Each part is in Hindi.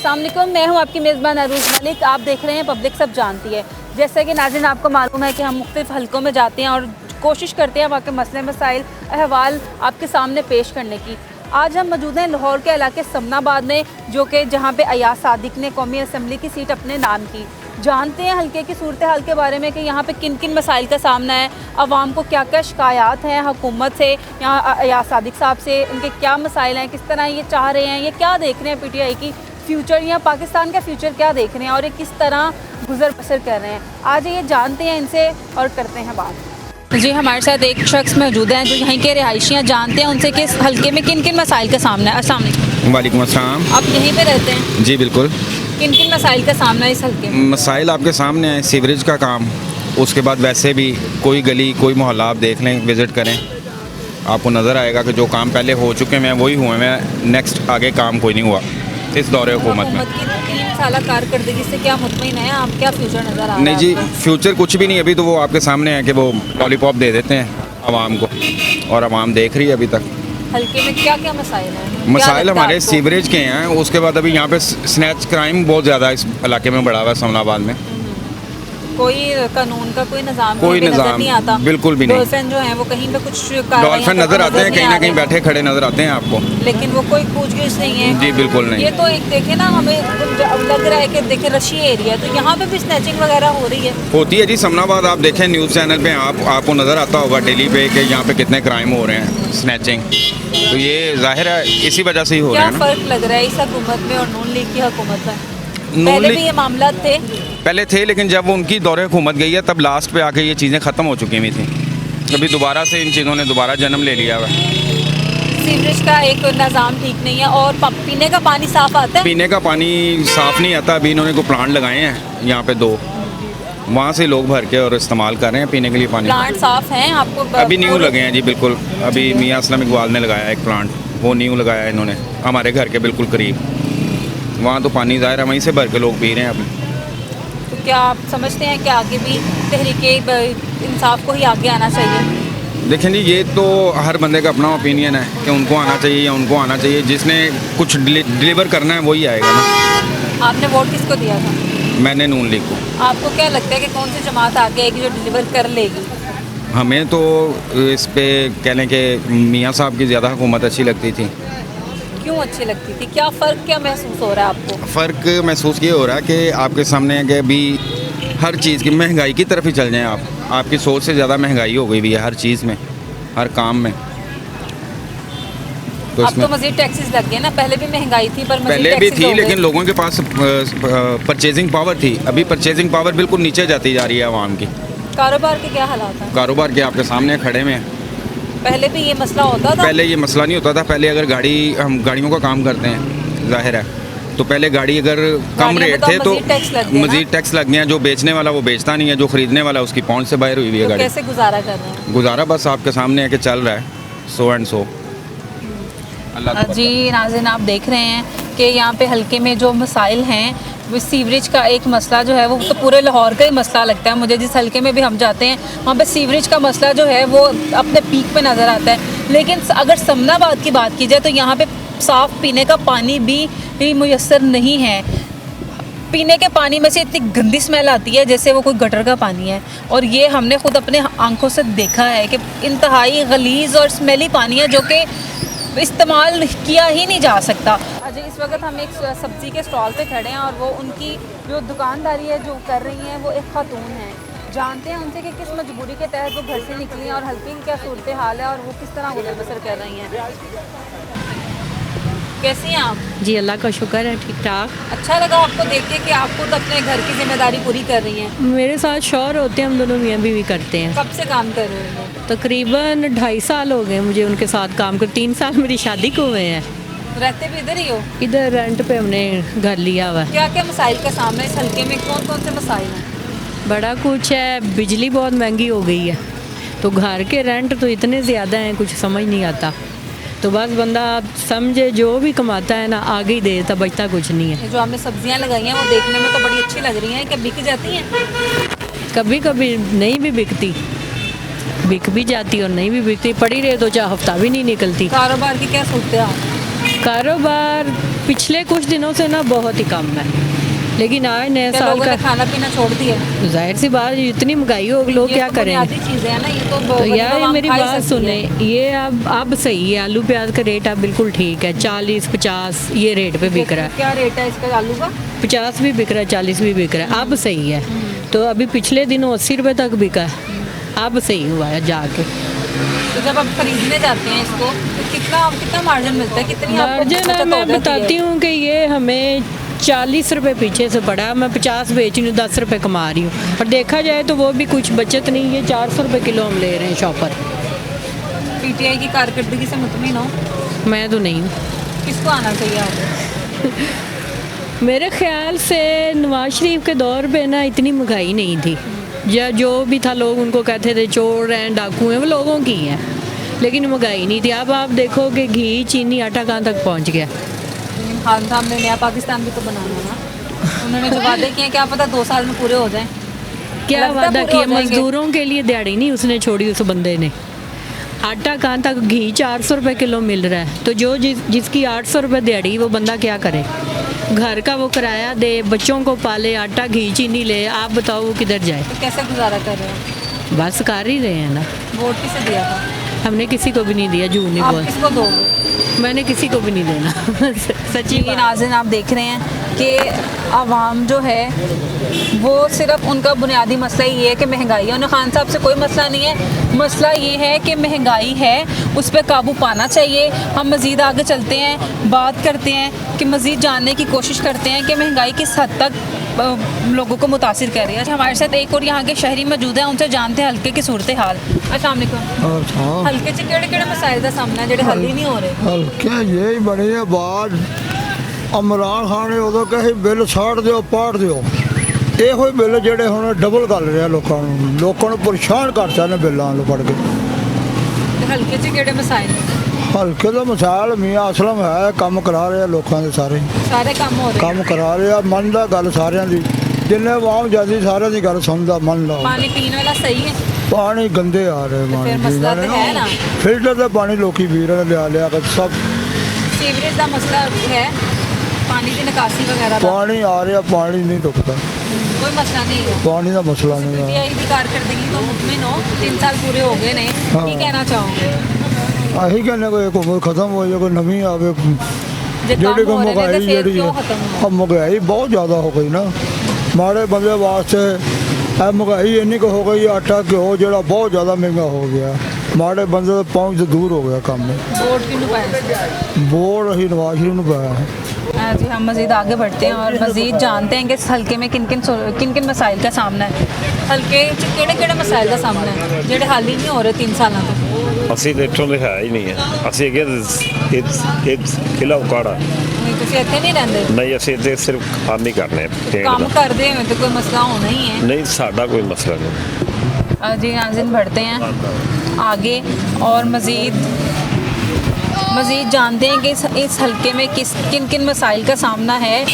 अस्सलाम वालेकुम, मैं हूं आपकी मेज़बान अरूज मलिक। आप देख रहे हैं पब्लिक सब जानती है। जैसे कि नाज़रीन आपको मालूम है कि हम मुख्तलिफ हलकों में जाते हैं और कोशिश करते हैं वहाँ के मसले मसाइल अहवाल आपके सामने पेश करने की। आज हम मौजूद हैं लाहौर के इलाके समनाबाद में, जो कि जहाँ पे अयाज सादिक ने कौमी असम्बली की सीट अपने नाम की। जानते हैं हल्के की सूरत हाल के बारे में कि यहाँ पे किन किन मसाइल का सामना है, आवाम को क्या क्या शिकायत हैं हुकूमत से, यहाँ अयाज सादिक साहब से इनके क्या मसाइल हैं, किस तरह ये चाह रहे हैं, ये क्या देख रहे हैं PTI की फ्यूचर या पाकिस्तान का फ्यूचर क्या देख रहे हैं और ये किस तरह गुजर बसर कर रहे हैं। आज ये जानते हैं इनसे और करते हैं बात। जी, हमारे साथ एक शख्स मौजूद हैं जो यहीं के रिहायशियाँ, जानते हैं उनसे कि इस हल्के में किन किन मसाइल का सामना है। अस्सलाम वालेकुम। वालेकुम अस्सलाम। आप यहीं पे रहते हैं? जी बिल्कुल। किन किन मसाइल का सामना है इस हल्के में? मसाइल आपके सामने है, सीवरेज का काम, उसके बाद वैसे भी कोई गली कोई मोहल्ला आप देख लें, विज़िट करें, आपको नज़र आएगा कि जो काम पहले हो चुके हैं वही हुए हैं, नेक्स्ट आगे काम कोई नहीं हुआ इस दौरे हुकूमत में। की 3 साल कारकर्दगी से क्या मुतमईन है आप, क्या फ्यूचर नज़र आ रहा है? नहीं जी, फ्यूचर कुछ भी नहीं, अभी तो वो आपके सामने है कि वो लॉलीपॉप दे देते हैं आवाम को और आवाम देख रही है अभी तक। हल्के में क्या क्या मसाइल हैं? मसाइल हमारे सीवरेज के हैं, उसके बाद अभी यहाँ पे स्नैच क्राइम बहुत ज़्यादा इस इलाके में बढ़ा हुआ है समनाबाद में। कोई कानून का कोई निज़ाम कोई नजर निज़ाम नहीं आता, बिल्कुल भी नहीं। डॉल्फिन जो है वो कहीं पे कुछ डॉल्फिन नज़र आते हैं, कहीं ना कहीं बैठे खड़े नज़र आते हैं आपको, लेकिन वो कोई पूछगिछ नहीं है। जी बिल्कुल नहीं। ये तो एक देखे ना, हमें लग रहा है कि देखे रशी एरिया है, तो यहाँ पे भी स्नैचिंग वगैरह हो रही है। होती है जी समनाबाद, आप देखें न्यूज़ चैनल पे आपको नज़र आता होगा डेली पे कि यहाँ पे कितने क्राइम हो रहे हैं, स्नैचिंग। तो ये जाहिर है इसी वजह से ही हो रहे हैं ना। क्या फ़र्क लग रहा है इस हुकूमत में और नून लीग की हुकूमत में? नून पहले लीग भी ये मामला थे? पहले थे, लेकिन जब उनकी दौरे हुकूमत गई है तब लास्ट पे आके ये चीज़ें ख़त्म हो चुकी हुई थी। अभी दोबारा से इन चीज़ों ने दोबारा जन्म ले लिया हुआ। सीवरेज का एक निज़ाम ठीक नहीं है और पीने का पानी साफ़ आता है? पीने का पानी साफ़ नहीं आता। अभी इन्होंने को प्लांट लगाए हैं यहाँ पे 2, वहाँ से लोग भर के और इस्तेमाल कर रहे हैं पीने के लिए पानी। प्लांट साफ़ हैं आपको? अभी न्यू लगे हैं जी बिल्कुल। अभी मियाँ असलम इकबाल ने लगाया एक प्लांट, वो न्यू लगाया है इन्होंने हमारे घर के बिल्कुल करीब। वहाँ तो पानी ज़ाहिर है वहीं से भर के लोग पी रहे हैं अभी। तो क्या आप समझते हैं कि आगे भी तहरीके इंसाफ को ही आगे आना चाहिए? देखें जी, ये तो हर बंदे का अपना ओपिनियन है कि उनको आना चाहिए या उनको आना चाहिए। जिसने कुछ डिलीवर करना है वही आएगा ना। आपने वोट किसको दिया था? मैंने नून लीग को। आपको क्या लगता है कि कौन सी जमात आगे आएगी जो डिलीवर कर लेगी? हमें तो इस पे कह लें कि मियाँ साहब की ज़्यादा हुकूमत अच्छी लगती थी। क्यों अच्छी लगती थी? क्या फ़र्क क्या महसूस हो रहा है आपको? फ़र्क महसूस ये हो रहा है कि आपके सामने है कि अभी हर चीज़ की महंगाई की तरफ ही चल जाएं आप। आपकी सोच से ज़्यादा महंगाई हो गई भी है हर चीज़ में, हर काम में। तो अब तो मज़ीद टैक्सेस लग गए ना, पहले भी महंगाई थी पर पहले भी थी, लेकिन लोगों के पास परचेजिंग पावर थी। अभी परचेजिंग पावर बिल्कुल नीचे जाती जा रही है आवाम की। कारोबार के क्या हालात हैं? कारोबार के आपके सामने खड़े में। पहले भी ये मसला होता था? पहले ये मसला नहीं होता था। पहले अगर हम गाड़ियों का काम करते हैं जाहिर है, तो पहले गाड़ी अगर कम रेट थे तो मज़ीद टैक्स लग गया। जो बेचने वाला वो बेचता नहीं है, जो ख़रीदने वाला उसकी पहुंच से बाहर हुई हुई है गाड़ी। कैसे गुजारा कर रहे हैं? गुजारा बस आपके सामने है कि चल रहा है, सो एंड सो। जी नाज़रीन, आप देख रहे हैं कि यहाँ पे हल्के में जो मसाइल हैं, वो सीवरेज का एक मसला जो है वो तो पूरे लाहौर का ही मसला लगता है मुझे। जिस हल्के में भी हम जाते हैं वहाँ पे सीवरेज का मसला जो है वो अपने पीक पे नज़र आता है। लेकिन अगर समनाबाद की बात की जाए तो यहाँ पे साफ़ पीने का पानी भी मुयस्सर नहीं है। पीने के पानी में से इतनी गंदी स्मेल आती है जैसे वो कोई गटर का पानी है, और ये हमने खुद अपने आंखों से देखा है कि इंतहाई गलीज़ और स्मेली पानी है जो कि इस्तेमाल किया ही नहीं जा सकता। अजय, इस वक्त हम एक सब्ज़ी के स्टॉल पे खड़े हैं और वो उनकी जो दुकानदारी है जो कर रही हैं वो एक खातून है। जानते हैं उनसे कि किस मजबूरी के तहत वो घर से निकली हैं और हल्के की क्या सूरत हाल है और वो किस तरह गुजर बसर कर रही हैं। कैसी हैं आप? जी अल्लाह का शुक्र है, ठीक ठाक। अच्छा लगा आपको देख के कि आप खुद अपने घर की जिम्मेदारी पूरी कर रही हैं। मेरे साथ शौहर होते हैं, हम दोनों मियाँ बीवी करते हैं। कब से काम कर रहे हैं? तकरीबन 2.5 साल हो गए मुझे उनके साथ काम कर। 3 साल मेरी शादी को हुए हैं। रहते भी इधर ही हो? इधर रेंट पे हमने घर लिया हुआ है। क्या क्या मसाइल का सामना इस हल्के में, कौन कौन से मसाइल हैं? बड़ा कुछ है, बिजली बहुत महंगी हो गई है, तो घर के रेंट तो इतने ज़्यादा हैं कुछ समझ नहीं आता। तो बस बंदा समझे जो भी कमाता है ना आगे ही देता, बचता कुछ नहीं है। जो आपने सब्जियां लगाई हैं वो देखने में तो बड़ी अच्छी लग रही हैं, क्या बिक जाती हैं? कभी कभी नहीं भी बिकती, बिक भी जाती और नहीं भी बिकती। पड़ी रहे तो चाहे हफ्ता भी नहीं निकलती। कारोबार की क्या सूरत है? कारोबार पिछले कुछ दिनों से ना बहुत ही कम है, लेकिन आज नए क्या साल लोगों का ने खाना पीना छोड़ दिया? तो जाहिर सी बात है, इतनी महंगाई हो लोग क्या करें। बुनियादी चीजें हैं ना, ये तो तो यार आवाम मेरी खा ही बात सकती सुने, है। ये अब सही है, आलू प्याज का रेट अब बिल्कुल ठीक है, 40-50 ये रेट पे बिक रहा है, क्या रेट है इसका आलू का? 50 भी बिक रहा है, 40 भी बिक रहा है, अब सही है। तो अभी पिछले दिनों 80 रुपये तक बिका है, अब सही हुआ है जाके। तो जब आप खरीदने जाते हैं इसको तो कितना मार्जिन मिलता है, कितनी आपको मार्जिन बचत है, हो मैं जाती है? बताती हूँ कि ये हमें 40 रुपये पीछे से पड़ा, मैं 50 बेच रही हूँ, 10 रुपये कमा रही हूँ, और देखा जाए तो वो भी कुछ बचत नहीं है। 400 रुपये किलो हम ले रहे हैं शॉपर। पीटीआई की कारकर्दगी से मुतमिन हो? मैं तो नहीं हूँ। किसको आना चाहिए आपको? मेरे ख्याल से नवाज शरीफ के दौर पे ना इतनी महंगाई नहीं थी, या जो भी था लोग उनको कहते थे चोर हैं, डाकू हैं, वो लोगों की हैं, लेकिन महंगाई नहीं थी। अब आप देखो कि घी, चीनी, आटा कहाँ तक पहुँच गया। खान साहब ने नया पाकिस्तान भी तो बनाना ना, उन्होंने जो वादे किए क्या पता 2 साल में पूरे हो जाएं। क्या लगता वादा पूरे हो किया? जाएंगे। मजदूरों के लिए दिहाड़ी नहीं उसने छोड़ी, उस बंदे ने। आटा कहाँ तक, घी 400 रुपये किलो मिल रहा है, तो जो जिसकी 800 रुपये दिहाड़ी, वो बंदा क्या करे? घर का वो किराया दे, बच्चों को पाले, आटा घी चीनी ले, आप बताओ वो किधर जाए? तो कैसे गुजारा कर रहे हो? बस कर ही रहे हैं ना। वोट किसे दिया था? हमने किसी को भी नहीं दिया, झूठ नहीं आप बोल, किसको दोगे? मैंने किसी को भी नहीं देना। सच्ची ये बात। नाज़रीन आप देख रहे हैं कि आवाम जो है वो सिर्फ उनका बुनियादी मसला ये है कि महंगाई है। उन्हें खान साहब से कोई मसला नहीं है, मसला ये है कि महंगाई है, उस पर काबू पाना चाहिए। हम मज़ीद आगे चलते हैं, बात करते हैं कि मज़ीद जानने की कोशिश करते हैं कि महंगाई किस हद तक लोगों को मुतासिर कर रही है। हमारे साथ एक और यहाँ के शहरी मौजूद हैं, उनसे जानते हैं हल्के की सूरत हाल। अस्सलाम वालेकुम। हल्के से केड़े मसाइल का सामना है जो हल ही नहीं हो रहे? हल्के यही बनी है बात, इमरान खान ने उदों कहे बिल छाड़ दिओ पाड़ दिओ, ਇਹੋ ਹੀ ਬਿੱਲ ਜਿਹੜੇ ਹੁਣ ਡਬਲ ਕਰ ਰਿਹਾ ਲੋਕਾਂ ਨੂੰ ਪਰੇਸ਼ਾਨ ਕਰਤਾ ਨੇ ਬਿੱਲਾਂ ਨੂੰ ਪੜ ਕੇ। ਤੇ ਹਲਕੇ 'ਚ ਕਿਹੜੇ ਮਸਾਇਲ? ਹਲਕੇ ਦਾ ਮਸਾਲ ਮੀਆਂ ਅਸਲਮ ਹੈ, ਕੰਮ ਕਰਾ ਰਿਹਾ ਲੋਕਾਂ ਦੇ ਸਾਰੇ ਕੰਮ ਹੋ ਰਹੇ? ਕੰਮ ਕਰਾ ਰਿਹਾ, ਮੰਨਦਾ ਗੱਲ ਸਾਰਿਆਂ ਦੀ, ਜਿੰਨੇ ਆਵਾਮ ਜਾਂਦੀ ਸਾਰਿਆਂ ਦੀ ਗੱਲ ਸੁਣਦਾ, ਮੰਨ ਲਓ। ਪਾਣੀ ਪੀਣ ਵਾਲਾ ਸਹੀ ਹੈ? ਪਾਣੀ ਗੰਦੇ ਆ ਰਹੇ ਫਿਰ ਪਾਣੀ ਮਸਲਾ ਤਾਂ ਹੈ ਨਾ। ਫਿਲਟਰ ਦਾ ਪਾਣੀ ਲੋਕੀ ਪੀ ਰਹੇ ਨੇ, ਲਿਆ ਕੇ ਸਭ। ਸੀਵਰੇਜ ਦਾ ਮਸਲਾ ਹੈ, ਪਾਣੀ ਦੀ ਨਿਕਾਸੀ ਵਗੈਰਾ ਦਾ ਪਾਣੀ ਆ ਰਿਹਾ, ਪਾਣੀ ਨਹੀਂ ਰੁਕਦਾ, ਕੋਈ ਮਸਲਾ ਨਹੀਂ ਹੈ। ਪਾਣੀ ਦਾ ਮਸਲਾ ਨਹੀਂ ਹੈ। ਪੀਟੀਆਈ ਦੀ ਕਾਰਕਰਦਗੀ ਤੋਂ ਮੁਤਮਿਨ ਹੋ? 3 ਸਾਲ ਪੂਰੇ ਹੋ ਗਏ ਨੇ, ਕੀ ਕਹਿਣਾ ਚਾਹੋਗੇ? ਆਹੀ ਕਹਿੰਦੇ ਕੋਈ ਹੁਕੂਮਤ ਖਤਮ ਹੋ ਜਾਏ, ਕੋਈ ਨਵੀਂ ਆਵੇ। ਜੇ ਜਿਹੜੀ ਕੰਮ ਹੋ ਰਹੇ ਨੇ ਮਹਿੰਗਾਈ ਤੇ ਫਿਰ ਜਿਹੜੀ ਕਿਉਂ ਖਤਮ ਹੋ? ਮਹਿੰਗਾਈ ਬਹੁਤ ਜ਼ਿਆਦਾ ਹੋ ਗਈ ਨਾ, ਮਾੜੇ ਬੰਦੇ ਵਾਸਤੇ ਇਹ ਮਹਿੰਗਾਈ ਇੰਨੀ ਕੁ ਹੋ ਗਈ, ਆਟਾ ਘਿਓ ਜਿਹੜਾ ਬਹੁਤ ਜ਼ਿਆਦਾ ਮਹਿੰਗਾ ਹੋ ਗਿਆ, ਮਾੜੇ ਬੰਦੇ ਤੋਂ ਪਹੁੰਚ ਤੋਂ ਦੂਰ ਹੋ ਗਿਆ ਕੰਮ। वोट किन्नू पाया? ਵੋਟ ਅਸੀਂ ਨਵਾਜ਼ ਸ਼ਰੀਫ ਨੂੰ ਪਾਇਆ ਹੈ। जी हम मज़ीद आगे बढ़ते हैं और मज़ीद जानते हैं कि इस हल्के में किन किन मसाइल का सामना है। हल्के केड़े मसाइल का सामना है ਜਿਹੜੇ हल ही नहीं हो रहे 3 सालों ਤੋਂ? ਅਸੀਂ ਤਾਂ ਇੱਥੋਂ ਦੇ ਹੈ ਹੀ ਨਹੀਂ ਹੈ, ਅਸੀਂ ਅੱਗੇ ਇੱਕ ਕਿਲਾ ਉਕਾੜਾ नहीं ਤੁਸੀਂ ਇੱਥੇ ਨਹੀਂ ਰਹਿੰਦੇ? ਨਹੀਂ, ਅਸੀਂ ਤੇ ਸਿਰਫ ਖਾਣ ਹੀ ਕਰਨੇ ਪੇੜ काम ਦਾ। करते हैं तो कोई मसला होना ही है। ਨਹੀਂ, ਸਾਡਾ ਕੋਈ ਮਸਲਾ ਨਹੀਂ। जी नाज़रीन बढ़ते हैं आगे और मज़ीद जानते हैं कि इस हल्के में किन मसाइल का सामना है।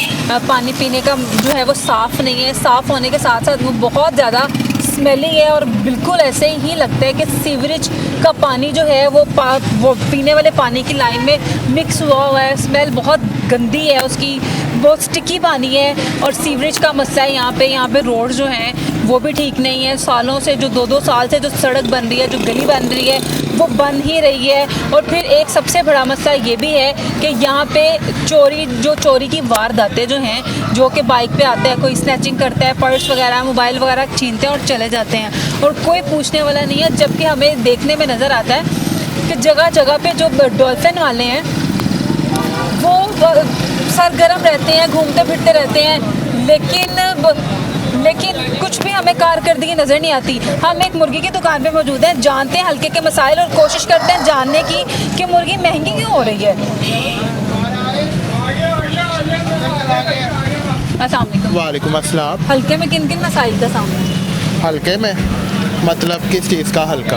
पानी पीने का जो है वो साफ़ नहीं है, साफ़ होने के साथ साथ वो बहुत ज़्यादा स्मेली है और बिल्कुल ऐसे ही लगता है कि सीवरेज का पानी जो है वो पीने वाले पानी की लाइन में मिक्स हुआ है। स्मेल बहुत गंदी है उसकी, बहुत स्टिकी पानी है। और सीवरेज का मसला है यहाँ पे रोड जो हैं वो भी ठीक नहीं है। सालों से जो 2-2 साल से जो सड़क बन रही है, जो गली बन रही है, वो बन ही रही है। और फिर एक सबसे बड़ा मसला ये भी है कि यहाँ पे चोरी की वारदातें जो हैं, जो कि बाइक पे आते हैं, कोई स्नैचिंग करता है, पर्स वगैरह, मोबाइल वगैरह छीनते हैं और चले जाते हैं, और कोई पूछने वाला नहीं है। जबकि हमें देखने में नज़र आता है कि जगह जगह पे जो डॉल्फिन वाले हैं वो सरगर्म रहते हैं, घूमते फिरते रहते हैं, लेकिन कुछ भी हमें कारकर्दगी नज़र नहीं आती। हम एक मुर्गी की दुकान पे मौजूद हैं, जानते हैं हल्के के मसाइल और कोशिश करते हैं जानने की कि मुर्गी महंगी क्यों हो रही है। अस्सलाम वालेकुम। वालेकुम अस्सलाम। हल्के में किन किन मसाइल का सामना है? हल्के में मतलब किस चीज़ का हल्का?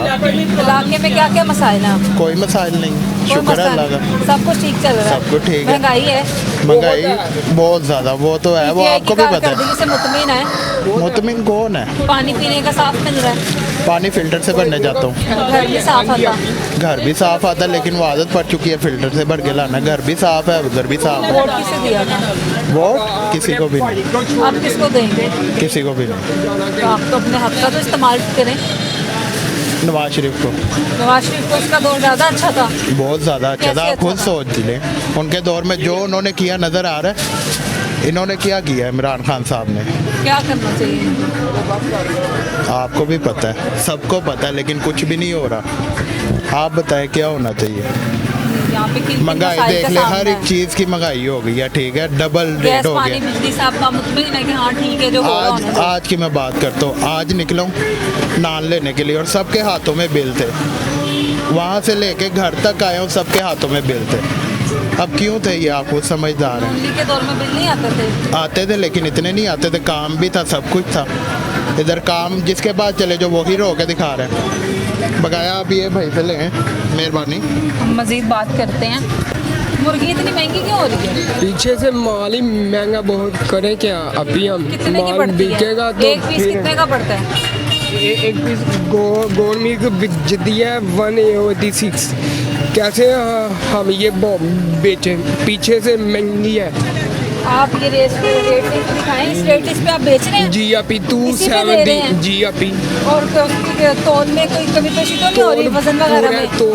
इलाके में क्या क्या मसाइल हैं? कोई मसाइल नहीं, कोई शुक्र है मसला अल्लाह का। नहीं, सब कुछ ठीक चल रहा है? सब कुछ ठीक है। महंगाई है? महंगाई बहुत ज़्यादा, वो तो है, वो PTI आपको की भी पता है। कारकर्दगी से मुतमिन है? मुतमिन कौन है? पानी पीने का साफ मिल रहा है, पानी फिल्टर से भरने जाता हूँ, घर भी साफ आता, घर भी साफ आता, लेकिन वो आदत पड़ चुकी है फिल्टर से भर के लाना। घर भी साफ है, उधर भी साफ है। वोट किसे दिया था? वो किसी को भी नहीं, आप किसको देंगे? किसी को भी नहीं। तो आप तो अपने हक का तो इस्तेमाल करें। नवाज शरीफ को नवाज शरीफ को उसका दौर ज़्यादा अच्छा था। बहुत ज़्यादा अच्छा कैसे था, आप अच्छा खुद था? सोच लें उनके दौर में जो उन्होंने किया नज़र आ रहा है। इन्होंने क्या किया इमरान खान साहब ने, क्या करना चाहिए? आपको भी पता है, सबको पता है, लेकिन कुछ भी नहीं हो रहा। आप बताएं क्या होना चाहिए? यहाँ पे किन महंगाई मसाइल देख का ले, सामना हर एक है? चीज़ की महंगाई हो गई है, ठीक है, डबल रेट गैस हो पानी गया। बिजली साहब का मुतमिन है कि हाँ ठीक है जो हो रहा होना चाहिए। आज की मैं बात करता हूँ, आज निकला हूँ नान लेने के लिए और सबके हाथों में बिल थे, वहाँ से लेके घर तक आया हूँ, सबके हाथों में बिल थे। अब क्यों थे ये, आप खुद समझदार हैं। दिल्ली के दौर में बिल नहीं आते थे? आते थे लेकिन इतने नहीं आते थे, काम भी था, सब कुछ था। इधर काम जिसके पास चले जो वो हीरो होकर दिखा रहे हैं। बकाया आप ये भाई से लें, मेहरबानी। हम मज़ीद बात करते हैं। मुर्गी इतनी महंगी क्यों हो रही है? पीछे से माल ही महंगा बहुत, करें क्या? अभी हम कितने की माल पड़ती बिकेगा है? तो एक पीस फिर कितने का पड़ता है? एक पीस गोल मिल्क बिक दिया 186। कैसे हम ये बेचें? पीछे से महंगी है। आप ये रेट लिस्ट दिखाएं, इस रेट लिस्ट पे आप बेच रहे हैं? जी अपी इसी पे दे रहे 270 हैं? जी अपी और उसकी तोल में कोई कमी पेशी तो नहीं हो रही वजन वगैरह में? तो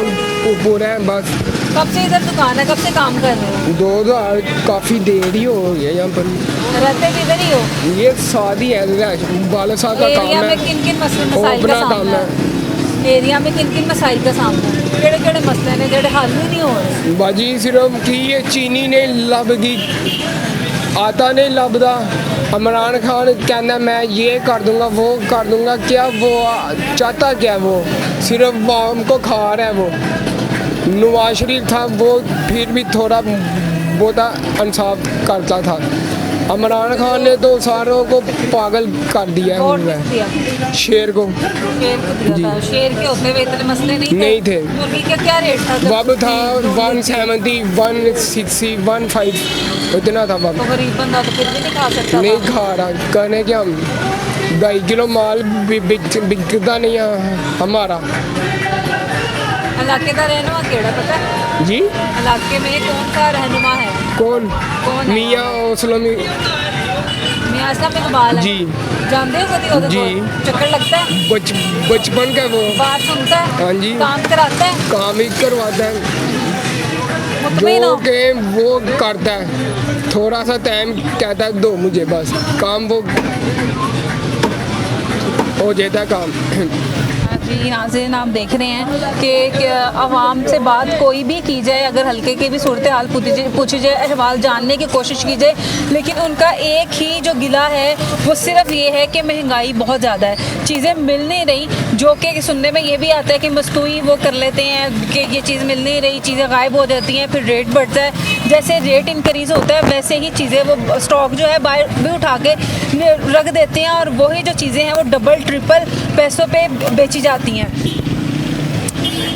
पूरा है बस। कब से इधर दुकान है, कब से काम कर रहे हो? 2000 काफ़ी देर ही हो गई है यहाँ पर। रहते भी इधर ही हो? ये शादी है, बालासाह का काम एरिया है, में किन किन मसाइल का ओपरा काम सामना है। है? एरिया में किन किन मसाइल का सामना है? केड़े केड़े मसले ने जेड़े हल ही नहीं हो रहे? बाजी सिर्फ कि ये चीनी नहीं लभदी, आता नहीं लभदा। इमरान खान कहना मैं ये कर दूंगा वो कर दूंगा, क्या वो चाहता क्या? वो सिर्फ वाम को खा रहा है। वो नवाज शरीफ था, वो फिर भी थोड़ा बहुत इंसाफ करता था। इमरान खान ने तो सारों को पागल कर दिया है। वोट उन्होंने किस दिया? शेर को शेर को दिया था। शेर के होते हुए इतने मसले नहीं थे। मुर्गी का क्या रेट था? जब वब था थी? 170 160 15 इतना था वब। तो गरीब बंदा तो फिर भी नहीं खा सकता नहीं था। खा रहा, कहने के हम 2.5 किलो माल बिकता नहीं है हमारा। इलाके का रहनुमा केड़ा पता है? जी इलाके में कौन सा रहनुमा है? कौन? कौन है? मियाँ ओसलमी मियां असलम इकबाल है। जी। जानते हो कभी उधर जी। को? चक्कर लगता है? बचपन का वो बात सुनता है? हाँ जी। काम कराता है? काम ही करवाता है, मुतमिन जो हो? के वो करता है। थोड़ा सा टाइम कहता है दो मुझे, बस काम वो हो जाता है काम। जी नाज़रीन, आप देख रहे हैं कि आवाम से बात कोई भी की जाए, अगर हल्के की भी सूरत हाल पूछी जाए, अहवाल जानने की कोशिश की जाए, लेकिन उनका एक ही जो गिला है वो सिर्फ ये है कि महंगाई बहुत ज़्यादा है, चीज़ें मिल नहीं रही। जो कि सुनने में ये भी आता है कि मस्तूई वो कर लेते हैं कि ये चीज़ मिल नहीं रही, चीज़ें गायब हो जाती हैं, फिर रेट बढ़ता है। जैसे रेट इंक्रीज़ होता है वैसे ही चीज़ें वो स्टॉक जो है बाहर भी उठा के रख देते हैं, और वही जो चीज़ें हैं वो डबल ट्रिपल पैसों पे बेची जाती हैं।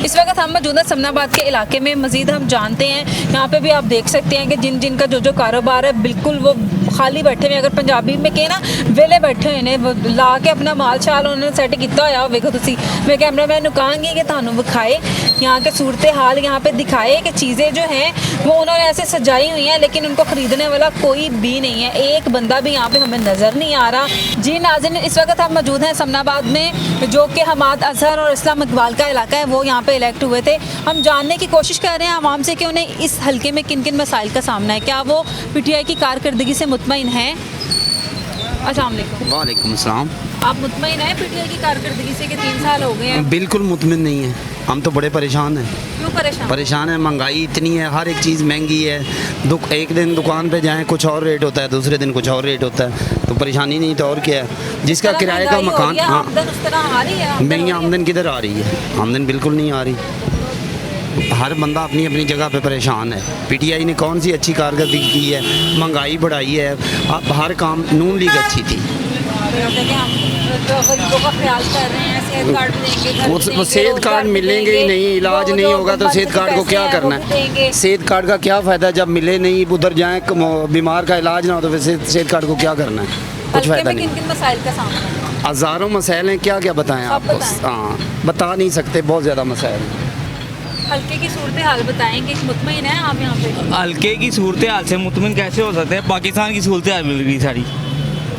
इस वक्त हम मौजूदा समनाबाद के इलाके में मज़ीद हम जानते हैं, यहाँ पे भी आप देख सकते हैं कि जिन का जो कारोबार है बिल्कुल वो खाली बैठे हुए, अगर पंजाबी में कहे ना वेले बैठे हुए ने, ला के अपना माल शाल उन्होंने सैट किया होया। वेखो तुसी, मैं कैमरामैन नूं कहांगी कि तुहानूं विखाए यहाँ के सूरत हाल, यहाँ पे दिखाए कि चीज़ें जो हैं वो उन्होंने ऐसे सजाई हुई हैं, लेकिन उनको ख़रीदने वाला कोई भी नहीं है, एक बंदा भी यहाँ पे हमें नज़र नहीं आ रहा। जी नाज़रीन, इस वक्त हम मौजूद हैं समनाबाद में, जो कि हमाद अजहर और इस्लाम इकबाल का इलाका है, वो यहाँ पे इलेक्ट हुए थे। हम जानने की कोशिश कर रहे हैं आवाम से कि उन्हें इस हल्के में किन किन मसाइल का सामना है, क्या वो पीटीआई की कारकर्दगी से मुतमईन हैं। अस्सलाम वालेकुम। वालेकुम अस्सलाम। आप मुतमईन हैं पीटीआई की कारकर्दगी से कि 3 साल हो गए हैं? बिल्कुल मुतमिन नहीं है, हम तो बड़े परेशान हैं। क्यों परेशान? परेशान है, महंगाई इतनी है, हर एक चीज़ महंगी है। एक दिन दुकान पे जाएं कुछ और रेट होता है, दूसरे दिन कुछ और रेट होता है, तो परेशानी नहीं तो और क्या है। जिसका किराए का मकान, हाँ, आमदन उस तरह आ रही है? नहीं, आमदन किधर आ रही है? आमदन बिल्कुल नहीं आ रही। हर बंदा अपनी अपनी जगह पे परेशान है। पीटीआई ने कौन सी अच्छी कारकर्दगी की है? महंगाई बढ़ाई है, अब हर काम नून लीग अच्छी थी। गरीबों का ख्याल कर रहे हैं, सेहत कार्ड देंगे, घर वो देंगे, सेहत कार्ड रोजगार मिलेंगे ही देंगे, नहीं, इलाज वो नहीं जो होगा तो सेहत कार्ड को पैसे क्या हैं, करना वो देंगे। है? सेहत कार्ड का क्या फ़ायदा जब मिले नहीं, उधर जाएं बीमार का इलाज ना हो तो फिर सेहत कार्ड को क्या करना है? कुछ कुछ फ़ायदा नहीं। किन मसाइल का सामना है? हज़ारों मसाइल हैं, क्या क्या बताएं सब आपको। बताएं। हाँ, बता नहीं सकते, बहुत ज़्यादा मसाइल हैं। हल्के की सूरत हाल बताएंगे, मुतमईन है आप यहाँ पे? हल्के की सूरत हाल से मुतमिन कैसे हो सकते हैं? पाकिस्तान की सूरत हाल मिल गई सारी।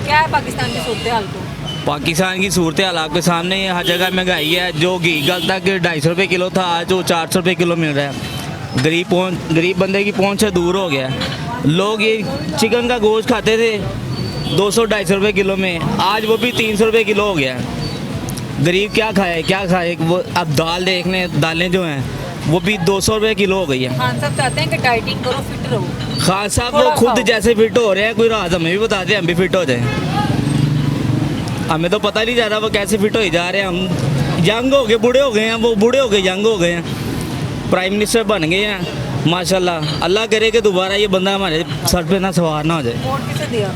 क्या है पाकिस्तान की सूरत हाल को? पाकिस्तान की सूरत हाल आपके सामने है, हर जगह महंगाई है। जो घी कल तक 250 रुपये किलो था, आज वो 400 रुपये किलो मिल रहा है। गरीब बंदे की पहुंच से दूर हो गया है। लोग ये चिकन का गोश्त खाते थे 200-250 रुपये किलो में, आज वो भी 300 रुपये किलो हो गया है। गरीब क्या खाए वो। अब दाल देख लें, दालें जो हैं वो भी 200 रुपये किलो हो गई है। खान साहब चाहते हैं कि डाइटिंग करो, फिट रहो। खान साहब थोड़ा वो खुद खाओ। जैसे फिट हो रहे हैं, कोई राज हमें भी बताते हैं, हम भी फिट हो जाएं। हमें तो पता नहीं जा रहा वो कैसे फिट हो जा रहे हैं। हम यंग हो गए, बूढ़े हो गए हैं, वो बूढ़े हो गए, यंग हो गए हैं, प्राइम मिनिस्टर बन गए हैं माशाल्लाह। अल्लाह करे कि दोबारा ये बंदा हमारे सर पे ना सवार ना हो जाए। वोट किसे दिया?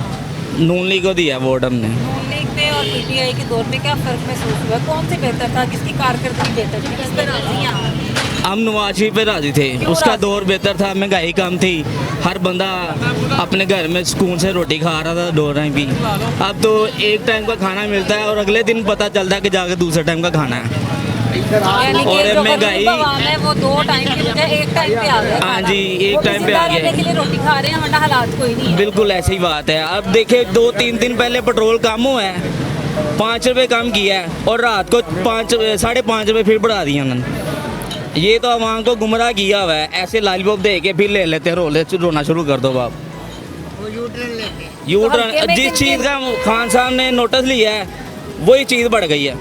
नून लीग को दिया वोट हमने। नून लीग में और पीटीआई के दौर में क्या फ़र्क महसूस हुआ? कौन से बेहतर था? किसकी कारकर्दगी बेहतर थी? किस पर राजी हैं आप? हम नवाज शरीफ पे राजी थे, उसका राजी? दौर बेहतर था, महंगाई कम थी, हर बंदा अपने घर में सुकून से रोटी खा रहा था, डो रहे भी। अब तो एक टाइम का खाना मिलता है और अगले दिन पता चलता है कि जाके दूसरे टाइम का खाना है। यानी कि और जो महंगाई- गरीब आवाम है वो 2 टाइम के बजाय 1 टाइम पे आ गया। हाँ जी, एक वो टाइम पे आ जिंदा गया। रहने के लिए रोटी खा रहे हैं, वरना हालात कोई नहीं है। बिल्कुल ऐसी ही बात है। अब देखिए 2-3 दिन पहले पेट्रोल कम हुआ है, 5 रुपये कम किया है, और रात को 5-5.5 रुपये फिर बढ़ा दिए उन्होंने। ये तो आवाम को गुमराह किया हुआ है। ऐसे लालीपॉप दे के फिर ले लेते हैं, रोना शुरू कर दो बाप। यू तो हल्के टर्न में जिस किन- चीज़ का खान साहब ने नोटिस लिया है वही चीज़ बढ़ गई है।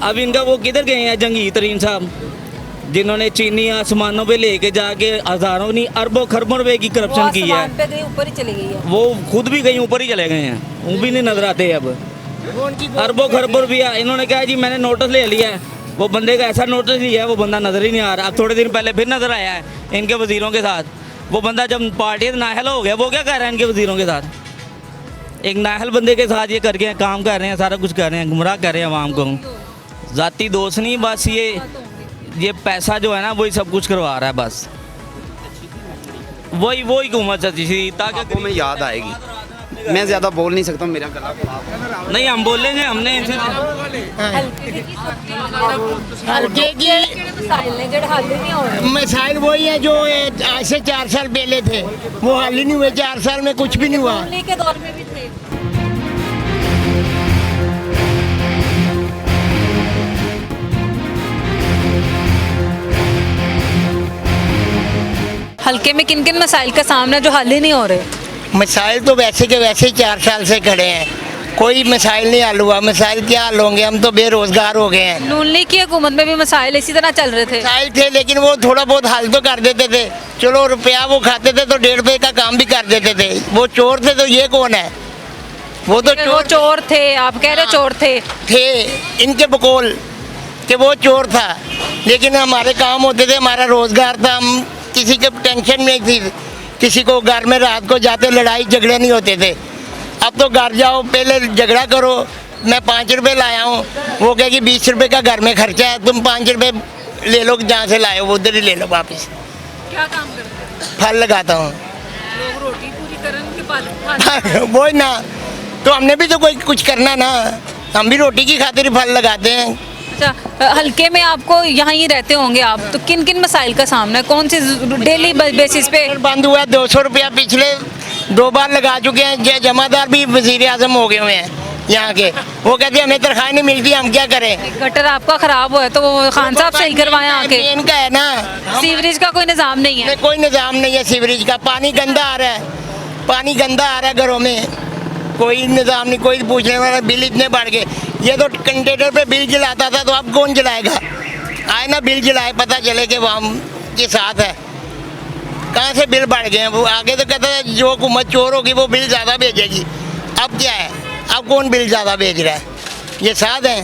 अब इनका वो किधर गए हैं जंगीर तरीन साहब, जिन्होंने चीनी आसमानों पे लेके जाके हज़ारों नहीं अरबों खरबों रुपए की वो करप्शन की है। आसमान पे गई, ऊपर ही चली गई है। वो खुद भी कहीं ऊपर ही चले गए हैं, वो भी नहीं नजर आते अब। अरबों खरबों रुपया इन्होंने कहा जी मैंने नोटिस ले लिया है, वो बंदे का ऐसा नोटिस लिया है वो बंदा नजर ही नहीं आ रहा। अब थोड़े दिन पहले फिर नजर आया है इनके वजीरों के साथ। वो बंदा जब पार्टी नाहल हो गया, वो क्या कर रहा है इनके वजीरों के साथ? एक नाहल बंदे के साथ ये करके काम कर रहे हैं, सारा कुछ कर रहे हैं, गुमराह कर रहे हैं आवाम को। ज़ाती दोस्त नहीं, बस ये पैसा जो है ना वही सब कुछ करवा रहा है। बस वही हुकूमत चाहिए थी ताकि आपको में याद आएगी। मैं ज़्यादा बोल नहीं सकता, मेरा गला खराब है। नहीं हम बोलेंगे, हमने इनसे हल्के की मसाइल ने जेड हल नहीं हो रहे। मिसाइल वही है जो आज से 4 साल पहले थे, वो हल ही नहीं हुए। 4 साल में कुछ भी नहीं हुआ। नून लीग के दौर में भी थे। हल्के में किन किन मसाइल का सामना जो हल ही नहीं हो रहे? मिसाइल तो वैसे के वैसे ही 4 साल से खड़े हैं, कोई मिसाइल नहीं हल हुआ। मिसाइल क्या हल होंगे? हम तो बेरोजगार हो गए हैं। नून लीग की हुकूमत में भी मसाइल इसी तरह चल रहे थे। मिसाइल थे लेकिन वो थोड़ा बहुत हल तो कर देते थे। चलो रुपया वो खाते थे तो 1.5 रुपये का काम भी कर देते थे। वो चोर थे तो ये कौन है? वो तो वो चोर थे, आप कह रहे चोर थे। इनके बकौल कि वो चोर था, लेकिन हमारे काम होते थे, हमारा रोजगार था, हम किसी के टेंशन नहीं थी। किसी को घर में रात को जाते लड़ाई झगड़े नहीं होते थे। अब तो घर जाओ पहले झगड़ा करो, मैं 5 रुपये लाया हूँ, वो कहेगी 20 रुपये का घर में खर्चा है, तुम 5 रुपये ले लो, जहाँ से लाए हो वो उधर ही ले लो वापस। क्या काम करते हैं? फल लगाता हूँ। लोग रोटी पूरी करने के बाद वो ना, तो हमने भी तो कोई कुछ करना ना, हम भी रोटी की खातिर ही फल लगाते हैं। अच्छा, हल्के में आपको यहाँ ही रहते होंगे आप, तो किन किन मसाइल का सामना है? कौन सी डेली बेसिस पे? बंद हुआ 200 रुपया पिछले 2 बार लगा चुके हैं। जमादार भी वजीर आजम हो गए हुए हैं यहाँ के। वो कहते हैं हमें तनख्वाह नहीं मिलती, हम क्या करें? गटर आपका खराब हुआ है तो वो खान साहब सही करवाएं आके। इनका है ना, सीवरेज का कोई निजाम नहीं है। कोई निजाम नहीं है सीवरेज का। पानी गंदा आ रहा है, पानी गंदा आ रहा है घरों में, कोई निजाम नहीं, कोई पूछने वाला। बिल इतने बढ़ गए। ये तो कंटेनर पे बिल जलाता था, तो अब कौन जलाएगा? आए ना बिल जलाए, पता चले कि वो हम के साथ है। कहाँ से बिल बढ़ गए हैं? वो आगे तो कहता था जो हुकूमत चोर होगी वो बिल ज़्यादा भेजेगी। अब क्या है? अब कौन बिल ज़्यादा भेज रहा है? ये साथ हैं।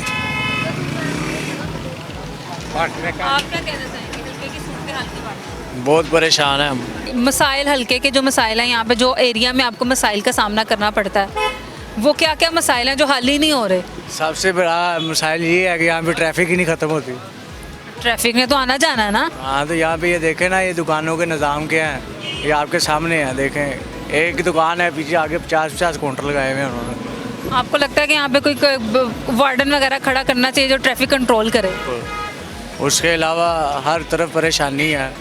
आप क्या कहना चाहेंगे हल्के की सूरत हाल के बारे में? बहुत परेशान है हम। मसाइल हल्के के जो मसाइल हैं यहाँ पे, जो एरिया में आपको मसाइल का सामना करना पड़ता है, वो क्या क्या मसाइल हैं जो हल ही नहीं हो रहे? सबसे बड़ा मसाइल ये है कि यहाँ पे ट्रैफिक ही नहीं ख़त्म होती। ट्रैफिक ने तो आना जाना है ना। हाँ, तो यहाँ पे ये देखें ना, ये दुकानों के निज़ाम क्या हैं, ये आपके सामने हैं। देखें, एक दुकान है, पीछे आगे 50-50 काउंटर लगाए हुए हैं उन्होंने। आपको लगता है कि यहाँ पे कोई वार्डन वगैरह खड़ा करना चाहिए जो ट्रैफिक कंट्रोल करे? उसके अलावा हर तरफ परेशानी है,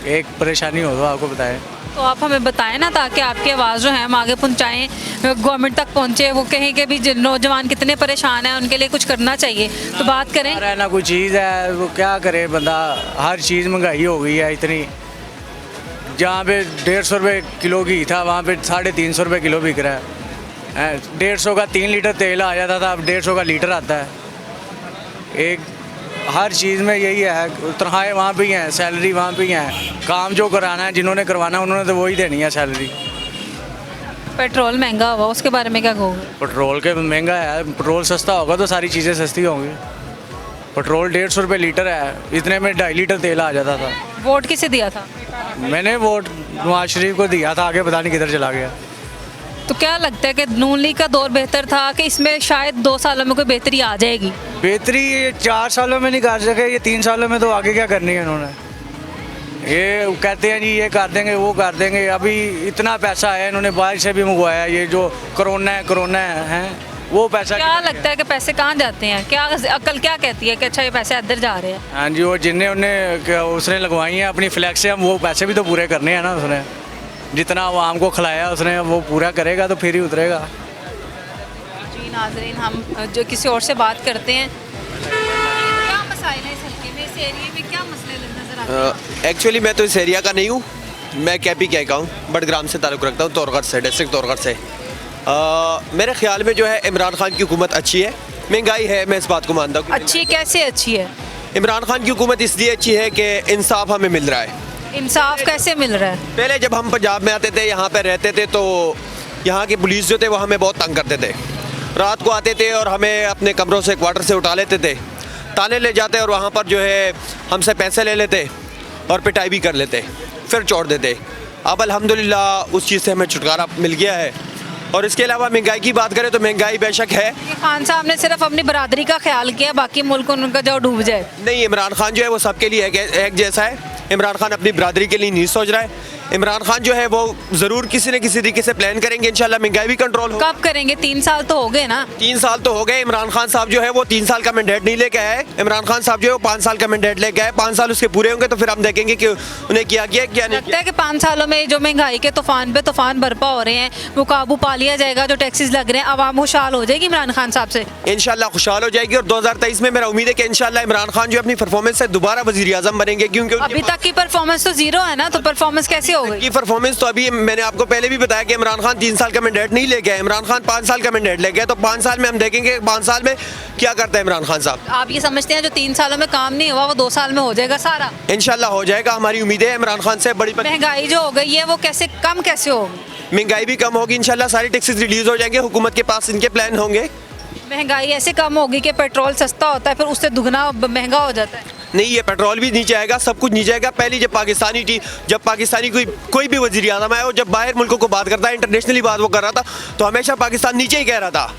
एक परेशानी हो तो आपको बताएं। तो आप हमें बताएं ना, ताकि आपकी आवाज़ जो है हम आगे पहुँचाएँ, गवर्नमेंट तक पहुँचे, वो कहें कि भी नौजवान कितने परेशान हैं, उनके लिए कुछ करना चाहिए, तो बात करें। ना कोई चीज़ है वो क्या करे बंदा, हर चीज़ महंगाई हो गई है इतनी। जहाँ पे 150 रुपये किलो घी था वहाँ पे 350 रुपये किलो बिक रहा है। 150 का 3 लीटर तेल आ जाता था, अब 150 का लीटर आता है। एक हर चीज़ में यही है, तनख्वाहें वहाँ पे ही हैं, सैलरी वहाँ पे ही हैं, काम जो कराना है जिन्होंने करवाना है उन्होंने तो वही देनी है सैलरी। पेट्रोल महंगा हुआ, उसके बारे में क्या कहोगे? पेट्रोल के महंगा है, पेट्रोल सस्ता होगा तो सारी चीज़ें सस्ती होंगी। पेट्रोल 150 रुपये लीटर है, इतने में 2.5 लीटर तेल आ जाता था। वोट किसे दिया था? मैंने वोट नवाज शरीफ को दिया था, आगे पता नहीं किधर चला गया। तो क्या लगता है कि नून लीग का दौर बेहतर था कि इसमें शायद 2 सालों में कोई बेहतरी आ जाएगी? बेहतरी ये 4 सालों में नहीं कर सके, ये 3 सालों में तो आगे क्या करनी है इन्होंने। ये कहते हैं जी ये कर देंगे वो कर देंगे, अभी इतना पैसा है इन्होंने बाहर से भी मंगवाया, ये जो कोरोना है वो पैसा। क्या लगता है कि पैसे कहाँ जाते हैं? क्या अकल क्या कहती है कि अच्छा ये पैसे इधर जा रहे हैं? हाँ जी, वो जिन्हें उन्हें उसने लगवाई हैं अपनी फ्लैक्स से, हम वो पैसे भी तो पूरे करने हैं ना। उसने जितना आवाम को खिलाया उसने वो पूरा करेगा तो फिर ही उतरेगा। जी नाज़रीन, हम जो किसी और से बात करते हैं, क्या मसाइल है इस हल्के में, इस एरिया में क्या मसले नजर आते हैं? एक्चुअली मैं तो इस एरिया का नहीं हूँ, मैं कैपी क्या हूँ, बडग्राम से ताल्लुक़ रखता हूँ, तोरगढ़ से, डिस्ट्रिक्ट तोरगढ़ से। मेरे ख्याल में जो है इमरान खान की हुकूमत अच्छी है। महंगाई है, मैं इस बात को मानता हूँ। अच्छी कैसे अच्छी है? इमरान खान की हुकूमत इसलिए अच्छी है कि इंसाफ हमें मिल रहा है। इंसाफ कैसे मिल रहा है? पहले जब हम पंजाब में आते थे, यहाँ पे रहते थे, तो यहाँ की पुलिस जो थे वो हमें बहुत तंग करते थे। रात को आते थे और हमें अपने कमरों से, क्वार्टर से उठा लेते थे, ताने ले जाते और वहाँ पर जो है हमसे पैसे ले लेते और पिटाई भी कर लेते, फिर छोड़ देते। अब अल्हम्दुलिल्लाह उस चीज़ से हमें छुटकारा मिल गया है। और इसके अलावा महंगाई की बात करें तो महंगाई बेशक है। खान साहब ने सिर्फ अपनी बरादरी का ख्याल किया, बाकी मुल्क उनका जो डूब जाए। नहीं, इमरान खान जो है वो सबके लिए एक जैसा है। इमरान खान अपनी बरादरी के लिए नहीं सोच रहा है। इमरान खान जो है वो ज़रूर किसी न किसी तरीके से प्लान करेंगे, इंशाल्लाह महंगाई भी कंट्रोल हो। कब करेंगे? 3 साल तो हो गए ना। 3 साल तो हो गए। इमरान खान साहब जो है वो 3 साल का मैंडेट नहीं लेके आए। इमरान खान साहब जो है वो 5 साल का मैंडेट लेके आए। 5 साल उसके पूरे होंगे तो फिर हम देखेंगे कि उन्हें क्या किया क्या नहीं। लगता है कि 5 सालों में जो महंगाई के तूफान पे तूफान बरपा हो रहे हैं वो काबू पा लिया जाएगा, जो टैक्सेस लग रहे हैं, आवाम खुशहाल हो जाएगी इमरान खान साहब से? इंशाल्लाह खुशहाल हो जाएगी। और 2023 में मेरा उम्मीद है कि इंशाल्लाह इमरान खान जो अपनी परफॉर्मेंस से दोबारा वज़ीर आज़म बनेंगे, क्योंकि अभी तक की परफॉर्मेंस तो जीरो है ना, तो परफॉर्मेंस कैसे होगी? परफॉर्मेंस तो अभी मैंने आपको पहले भी बताया कि इमरान खान 3 साल का मैंडेट नहीं लेके आए, इमरान खान 5 साल का मैंडेट लेके आए। तो 5 साल में हम देखेंगे 5 साल में क्या करता है इमरान खान साहब। आप ये समझते हैं जो 3 सालों में काम नहीं हुआ वो 2 साल में हो जाएगा सारा? इंशाल्लाह हो जाएगा, हमारी उम्मीद है इमरान खान से। बड़ी महंगाई जो हो गई है वो कैसे कम कैसे होगी? महंगाई भी कम होगी इंशाल्लाह, सारी टैक्सेस रिलीज हो जाएंगे, हुकूमत के पास इनके प्लान होंगे। महंगाई ऐसे कम होगी कि पेट्रोल सस्ता होता है फिर उससे दुगना महंगा हो जाता है? नहीं, ये पेट्रोल भी नीचे आएगा, सब कुछ नीचे आएगा। पहले जब पाकिस्तानी कोई भी वज़ीर आज़म आया और जब बाहर मुल्कों को बात करता है, इंटरनेशनली बात वो कर रहा था, तो हमेशा पाकिस्तान नीचे ही कह रहा था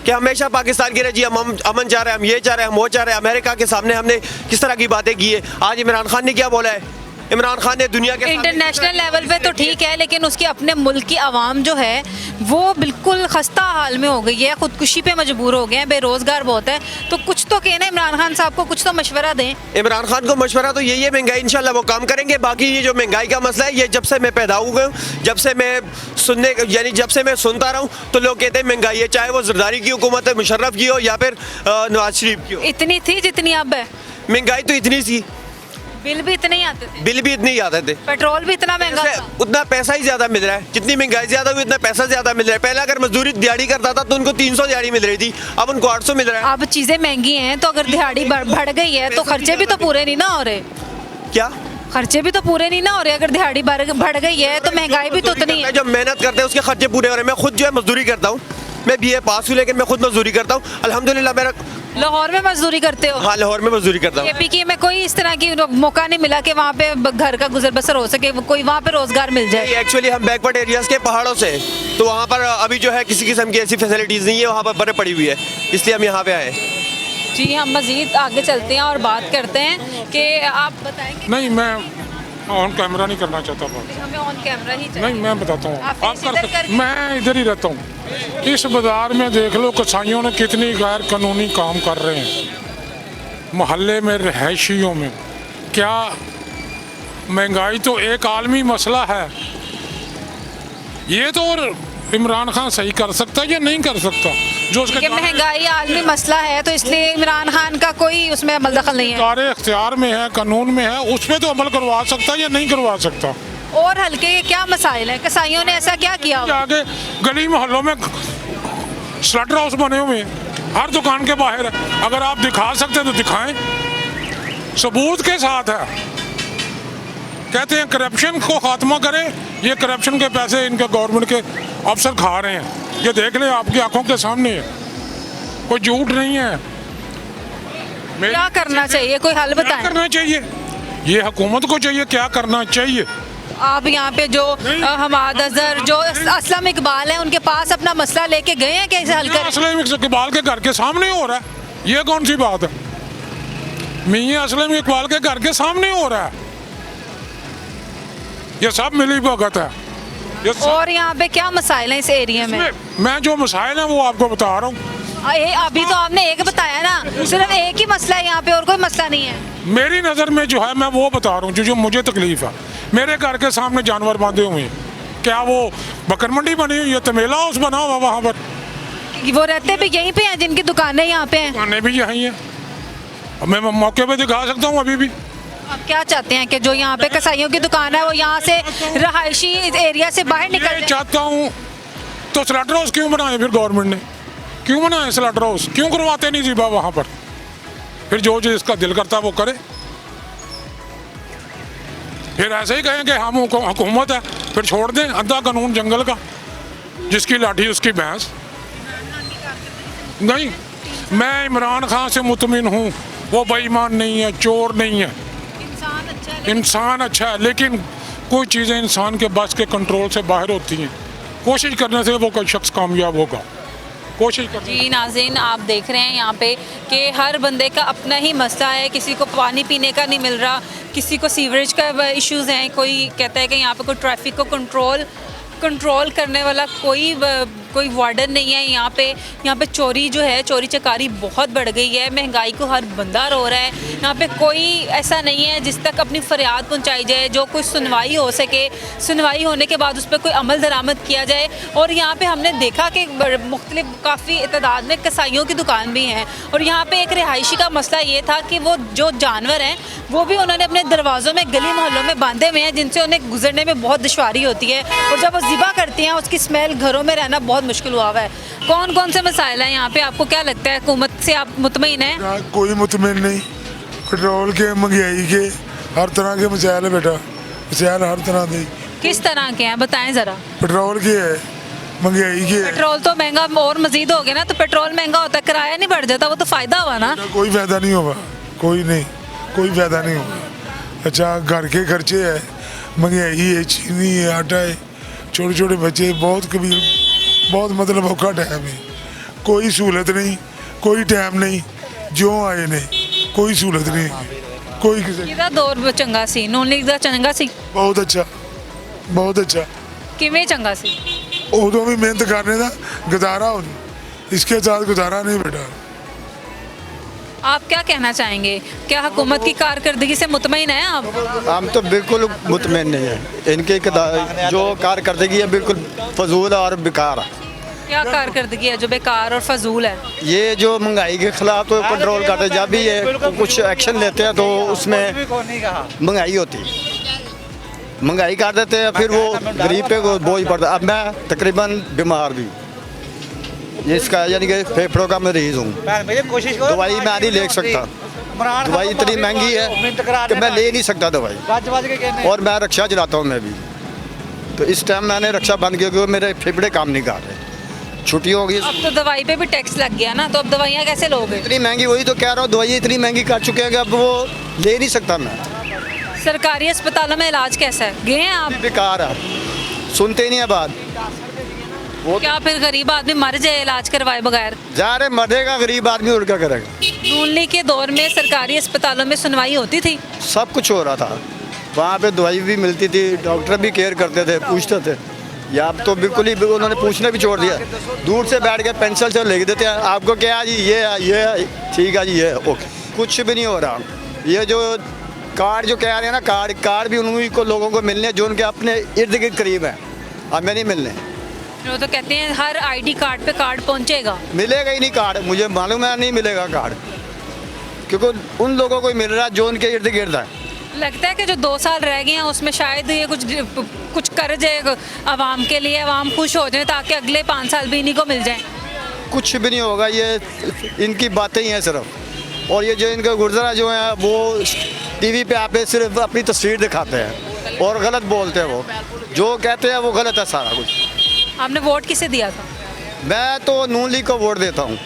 कि हमेशा पाकिस्तान कह रहे जी हम अमन चाह रहे हैं, हम ये चाह रहे हैं, हम वो चाह रहे हैं। अमेरिका के सामने हमने किस तरह की बातें की है। आज इमरान खान ने क्या बोला है? इमरान खान ने दुनिया के इंटरनेशनल लेवल पे तो ठीक है, लेकिन उसकी अपने मुल्क की आवाम जो है वो बिल्कुल खस्ता हाल में हो गई है, खुदकुशी पे मजबूर हो गए हैं, बेरोजगार बहुत है। तो कुछ तो कहना इमरान खान साहब को, कुछ तो मशवरा दें। इमरान खान को मशवरा तो यही है, महंगाई इंशाल्लाह वो काम करेंगे। बाकी ये जो महंगाई का मसला है, ये जब से मैं पैदा हुआ हूँ, जब से मैं सुनता रहा हूँ, तो लोग कहते हैं महंगाई है, चाहे वो जरदारी की हुकूमत है, मुशर्रफ की हो या फिर नवाज शरीफ की हो। इतनी थी जितनी अब है? महंगाई तो इतनी सी, बिल भी इतने ही आते थे। बिल भी इतने ही आते थे। पेट्रोल भी इतना महंगा था। उतना पैसा ही ज्यादा मिल रहा है, जितनी महंगाई ज्यादा हुई उतना पैसा ज्यादा मिल रहा है। पहले अगर मजदूरी दिहाड़ी करता था तो उनको 300 दिहाड़ी मिल रही थी, अब उनको 800 मिल रहा है। अब चीजें महंगी हैं तो अगर दिहाड़ी बढ़ गई है तो खर्चे भी तो पूरे नहीं ना हो रहे। क्या खर्चे भी तो पूरे नहीं ना हो रहे? अगर दिहाड़ी बढ़ गई है तो महंगाई भी तो उतनी है। जब मेहनत करते हैं उसके खर्चे पूरे हो रहे हैं। मैं खुद जो है मजदूरी करता हूँ, मैं BA पास हूँ, लेकिन मैं खुद मजदूरी करता हूँ अल्हम्दुलिल्लाह। मेरा लाहौर में मजदूरी करते हो? हाँ, लाहौर में मजदूरी करता हूँ। KPK में कोई इस तरह की मौका नहीं मिला कि वहाँ पे घर का गुजर बसर हो सके, कोई वहाँ पे रोजगार मिल जाए? एक्चुअली हम बैकवर्ड एरियाज के पहाड़ों से, तो वहाँ पर अभी जो है किसी किस्म की ऐसी फैसिलिटीज़ नहीं है, वहाँ पर बर्फ़ पड़ी हुई है, इसलिए हम यहाँ पे आए। जी, हम मज़ीद आगे चलते हैं और बात करते हैं कि आप बताएंगे। नहीं, मैं ऑन कैमरा नहीं करना चाहता। हमें ऑन कैमरा ही चाहिए। नहीं, मैं बताता हूँ, आप कर सकते। मैं इधर ही रहता हूँ। इस बाजार में देख लो कसाईयों ने कितनी गैर कानूनी काम कर रहे हैं, मोहल्ले में, रहायशियों में। क्या महंगाई तो एक आलमी मसला है, ये तो और इमरान खान सही कर सकता है या नहीं कर सकता? जो उसके महंगाई आलमी मसला है तो इसलिए इमरान खान का कोई उसमें अमल दखल नहीं है, सारे इख्तियार में है, कानून में है, उस पर तो अमल करवा सकता है या नहीं करवा सकता? और हल्के के क्या मसाइल हैं? कसाईयों ने ऐसा क्या किया? आगे गली मोहल्लों में स्लटर हाउस बने हुए हैं, हर दुकान के बाहर है। अगर आप दिखा सकते हैं तो दिखाएं, सबूत के साथ है। कहते हैं करप्शन को खात्मा करें, ये करप्शन के पैसे इनके गवर्नमेंट के अफसर खा रहे हैं, ये देख लें, आपकी आंखों के सामने है, कोई झूठ नहीं है। क्या करना चाहिए, कोई हल बताएं। क्या करना चाहिए, ये हुकूमत को चाहिए, क्या करना चाहिए। आप यहाँ पे जो हमाद अजहर, जो असलम इकबाल हैं, उनके पास अपना मसला लेके गए हैं, कैसे हल कर? असलम इकबाल के घर के सामने हो रहा है, ये कौन सी बात है? मियां असलम इकबाल के घर के सामने हो रहा है, ये सब मिली भगत है। और यहाँ पे क्या मसाइल हैं इस एरिया में? मैं जो मसाइल हैं वो आपको बता रहा हूँ। अभी तो आपने एक बताया ना, सिर्फ एक ही मसला है यहाँ पे, और कोई मसला नहीं है। मेरी नज़र में जो है मैं वो बता रहा हूँ, जो मुझे तकलीफ है। मेरे घर के सामने जानवर बांधे हुए हैं, क्या वो बकर मंडी बनी हुई है, तमेला हाउस बना हुआ वहाँ पर? वो रहते भी यहीं पे हैं, जिनकी दुकानें यहाँ पे हैं? दुकानें भी यहीं हैं, मैं मौके पे दिखा सकता हूँ अभी भी। आप क्या चाहते हैं कि जो यहाँ पे कसाईयों की दुकान है वो यहाँ से रहायशी एरिया से बाहर निकल जाए? चाहता हूँ तो स्लटर हाउस क्यों बनाए फिर गवर्नमेंट ने? क्यों बनाए स्लटर हाउस? क्यों करवाते नहीं जीबा वहाँ पर? फिर जो जिसका दिल करता है वो करे। फिर ऐसे ही कहें कि हम हुकूमत है, फिर छोड़ दें अंधा कानून जंगल का, जिसकी लाठी उसकी भैंस। नहीं, मैं इमरान खान से मुतमिन हूँ, वो बेईमान नहीं है, चोर नहीं है, इंसान अच्छा है, लेकिन कोई चीज़ें इंसान के बस के कंट्रोल से बाहर होती हैं। कोशिश करने से वो कोई शख्स कामयाब होगा, कोशिश कर। जी नाज़रीन, आप देख रहे हैं यहाँ पे कि हर बंदे का अपना ही मसला है। किसी को पानी पीने का नहीं मिल रहा, किसी को सीवरेज का इश्यूज़ हैं, कोई कहता है कि यहाँ पे कोई ट्रैफिक को कंट्रोल करने वाला कोई वार्डन नहीं है। यहाँ पे चोरी जो है, चोरी चकारी बहुत बढ़ गई है, महंगाई को हर बंदा रो रहा है। यहाँ पे कोई ऐसा नहीं है जिस तक अपनी फरियाद पहुँचाई जाए, जो कोई सुनवाई हो सके, सुनवाई होने के बाद उस पर कोई अमल दरामद किया जाए। और यहाँ पे हमने देखा कि मुख्तलिफ काफ़ी तादाद में कसाईयों की दुकान भी हैं। और यहाँ पे एक रिहायशी का मसला ये था कि वो जो जानवर हैं वो भी उन्होंने अपने दरवाज़ों में, गली मोहल्लों में बांधे हुए हैं, जिनसे उन्हें गुजरने में बहुत दुश्वारी होती है। और जब वो ज़िबा करती हैं उसकी स्मेल, घरों में रहना बहुत मुश्किल हुआ है। कौन कौन से मसाइल हैं यहाँ पे? आपको क्या लगता है, हुकूमत से आप मुतमईन हैं? कोई मुतमईन नहीं, पेट्रोल के, महंगाई के, हर तरह के मसाइल है बेटा, मसाइल हर तरह के। किस तरह के हैं बताएं ज़रा। पेट्रोल के है, महंगाई के है। पेट्रोल तो महंगा और मजीद हो गया ना, तो पेट्रोल महंगा होता है, किराया नहीं बढ़ जाता, वो तो फ़ायदा हुआ ना। कोई फ़ायदा नहीं होगा, कोई नहीं, कोई फ़ायदा नहीं होगा। अच्छा, घर के खर्चे है, महंगाई है, चीनी है, आटा है, छोटे छोटे बच्चे, बहुत कबीर, बहुत मतलब औखा टाइम है। कोई सहूलत नहीं, कोई टाइम नहीं, जो आए ने कोई सहूलत नहीं, कोई किदा दौर चंगा सी, नून लीग दा चंगा सी? बहुत अच्छा, बहुत अच्छा। किवें चंगा सी? उदों भी मेहनत करने का गुजारा हो, इसके साथ गुजारा नहीं बेटा। आप क्या कहना चाहेंगे, क्या हुकूमत की कारकर्दगी से मुतमईन हैं आप? हम तो बिल्कुल मुतमईन नहीं है, इनकी जो कारकर्दगी है बिल्कुल फजूल और बेकार है। क्या कारकर्दगी है जो बेकार और फजूल है? ये जो महंगाई के खिलाफ तो कंट्रोल करते, जब भी ये कुछ एक्शन लेते हैं तो उसमें महंगाई होती है, महंगाई कर देते हैं, फिर वो गरीब पे बोझ पड़ता है। अब मैं तकरीबन बीमार भी, इसका यानी कि फेफड़ों का मरीज हूँ, दवाई मैं नहीं ले सकता, दवाई इतनी महंगी है कि मैं ले नहीं सकता दवाई, और मैं रक्षा चलाता हूँ मैं भी। तो इस टाइम मैंने रक्षा बंद किया क्योंकि मेरे फेफड़े काम नहीं कर रहे, छुट्टी होगी। अब तो दवाई पे भी टैक्स लग गया ना, तो अब दवाइयाँ कैसे लोगे? इतनी महंगी, वही तो कह रहा हूँ, दवाई इतनी महंगी कर चुके हैं कि अब वो ले नहीं सकता मैं। सरकारी अस्पतालों में इलाज कैसा है, गए हैं आप? बेकार है, सुनते नहीं है बात। वो क्या फिर गरीब आदमी मर जाए इलाज करवाए बगैर? जा रहे मरेगा गरीब आदमी, और क्या करेगा? नून लीग के दौर में सरकारी अस्पतालों में सुनवाई होती थी, सब कुछ हो रहा था, वहाँ पे दवाई भी मिलती थी, डॉक्टर भी केयर करते थे, पूछते थे, या अब तो बिल्कुल ही उन्होंने पूछना भी छोड़ दिया। दूर से बैठ के पेंसिल से लिख देते हैं, आपको क्या है जी, ये ठीक है जी, ये ओके। कुछ भी नहीं हो रहा। ये जो कार्ड जो कह रहे हैं ना, कार्ड भी उन्हीं को लोगों को मिलने हैं जो उनके अपने इर्द गिर्द करीब हैं, हमें नहीं मिलने। वो तो कहते हैं हर आईडी कार्ड पे कार्ड पहुंचेगा, मिलेगा ही नहीं कार्ड, मुझे मालूम है नहीं मिलेगा कार्ड, क्योंकि उन लोगों को ही मिल रहा है जो उनके इर्द गिर्द है। लगता है कि जो 2 साल रह गए हैं उसमें शायद ये कुछ कर जाए आवाम के लिए, आवाम खुश हो जाए ताकि अगले 5 साल भी इन्हीं को मिल जाए। कुछ भी नहीं होगा, ये इनकी बातें ही हैं सिर्फ। और ये जो इनका गुर्जरा जो है वो टीवी पे आप सिर्फ अपनी तस्वीर दिखाते हैं और गलत बोलते हैं। वो जो कहते हैं वो गलत है सारा कुछ। आपने वोट किसे दिया था? मैं तो नून लीग को वोट देता हूँ,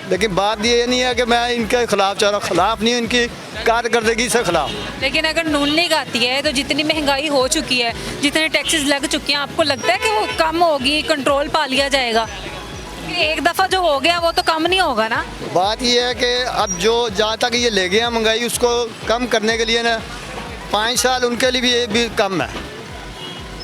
लेकिन बात ये नहीं है कि मैं इनके खिलाफ चाह रहा हूँ, खिलाफ नहीं, इनकी कारकर्दगी से खिलाफ। लेकिन अगर नून लीग आती है तो जितनी महंगाई हो चुकी है, जितने टैक्सेस लग चुके हैं, आपको लगता है कि वो कम होगी, कंट्रोल पा लिया जाएगा? एक दफ़ा जो हो गया वो तो कम नहीं होगा ना। बात ये है कि अब जो जहाँ तक ये ले गया महंगाई, उसको कम करने के लिए ना 5 साल उनके लिए भी कम है।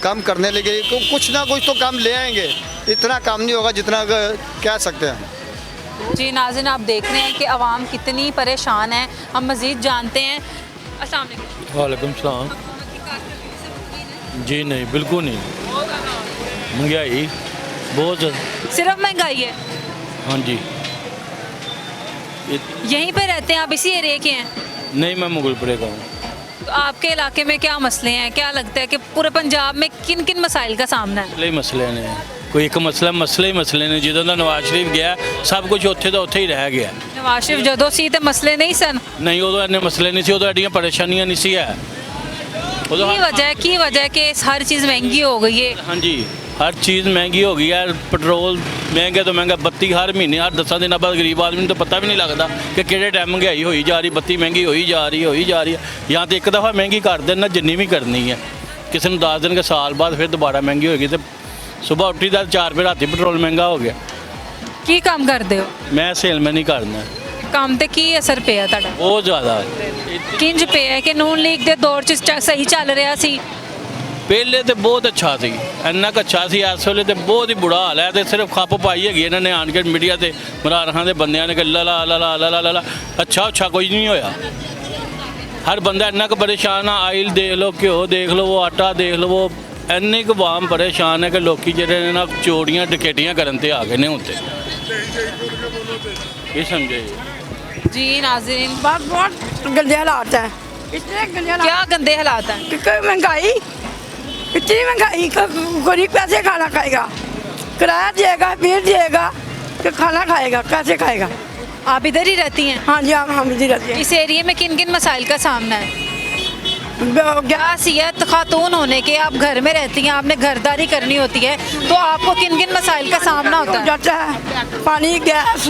कम करने लगे तो कुछ ना कुछ तो कम ले आएंगे, इतना कम नहीं होगा जितना कह सकते हैं। जी नाज़रीन, आप देख रहे हैं कि आवाम कितनी परेशान है। हम मज़ीद जानते हैं। अस्सलाम वालेकुम। वालेकुम सलाम। जी नहीं, बिल्कुल नहीं, महंगाई बहुत ज़्यादा। सिर्फ महंगाई है? हाँ जी। यहीं पे रहते हैं आप, इसी एरिया के हैं? नहीं, मैं मुगलपुरे का हूँ। तो आपके इलाके में क्या मसले हैं? क्या लगता है कि पूरे पंजाब में किन किन मसाइल का सामना है? मसले ने कोई एक मसले ने ਜਦੋਂ ਦਾ ਨਵਾਜ਼ ਸ਼ਰੀਫ ਗਿਆ ਸਭ ਕੁਝ ਉੱਥੇ ਦਾ ਉੱਥੇ ਹੀ ਰਹਿ ਗਿਆ। नवाज शरीफ ਜਦੋਂ ਸੀ ਤੇ ਮਸਲੇ नहीं सन? नहीं, उदों इन्ने मसले नहीं सी, उदों एडियां परेशानियां नहीं सी है। की वजह है कि हर चीज़ महंगी हो गई है? हाँ जी, हर चीज़ महंगी हो गई है। पेट्रोल महंगे तो महंगा, बत्ती हर महीने हर 10 दिन बाद गरीब आदमी तो पता भी नहीं लगता कि किहड़े टाइम महंगाई होई जा रही, बत्ती महंगी होई जा रही है। या तो एक दफ़ा महंगी कर देना जिन्नी भी करनी है, किसी ने 10 दिन के साल बाद फिर दोबारा महंगी होगी। तो सुबह उठी तो 4 रुपये राती पेट्रोल महंगा हो गया। की काम करते हो? मैं सेलमैन ही करना। काम ते की असर पिया तुहाडा? बहुत ज़्यादा। किंज पिया कि नून लीग के दौर च सही चल रहा सी? पहले तो बहुत अच्छा सी, इन्ना अच्छा सी। इस वेले तो बहुत ही बुरा हाल है। तो सिर्फ खप पाई है इन्होंने आन के मीडिया से इमरान खान के बंदियां ने कि ला ला ला ला ला ला ला अच्छा कोई नहीं होया। हर बंदा इन्ना क परेशान है। आयल देख लो, घ्यो देख लो, वो आटा देख लो, वो इन्नी क आवाम परेशान है कि लोग ਜਿਹੜੇ ना चोरियां डकैतियां करन ते आ गए ने हुण ते। ये समझे जी नाज़रीन, बहुत गंदे हालात है। इतने गंदे हालात। क्या गंदे हालात हैं? क्योंकि महंगाई, इतनी महंगाई, गरीब कैसे खाना खाएगा? किराया देगा, बिल देगा, तो खाना खाएगा कैसे खाएगा? आप इधर ही रहती हैं? हाँ जी, हम इधर रहते हैं। इस एरिया में किन किन मसाइल का सामना है? हैसियत खातून होने के आप घर में रहती हैं, आपने घरदारी करनी होती है, तो आपको किन किन मसाइल का सामना होता है? जाता है पानी, गैस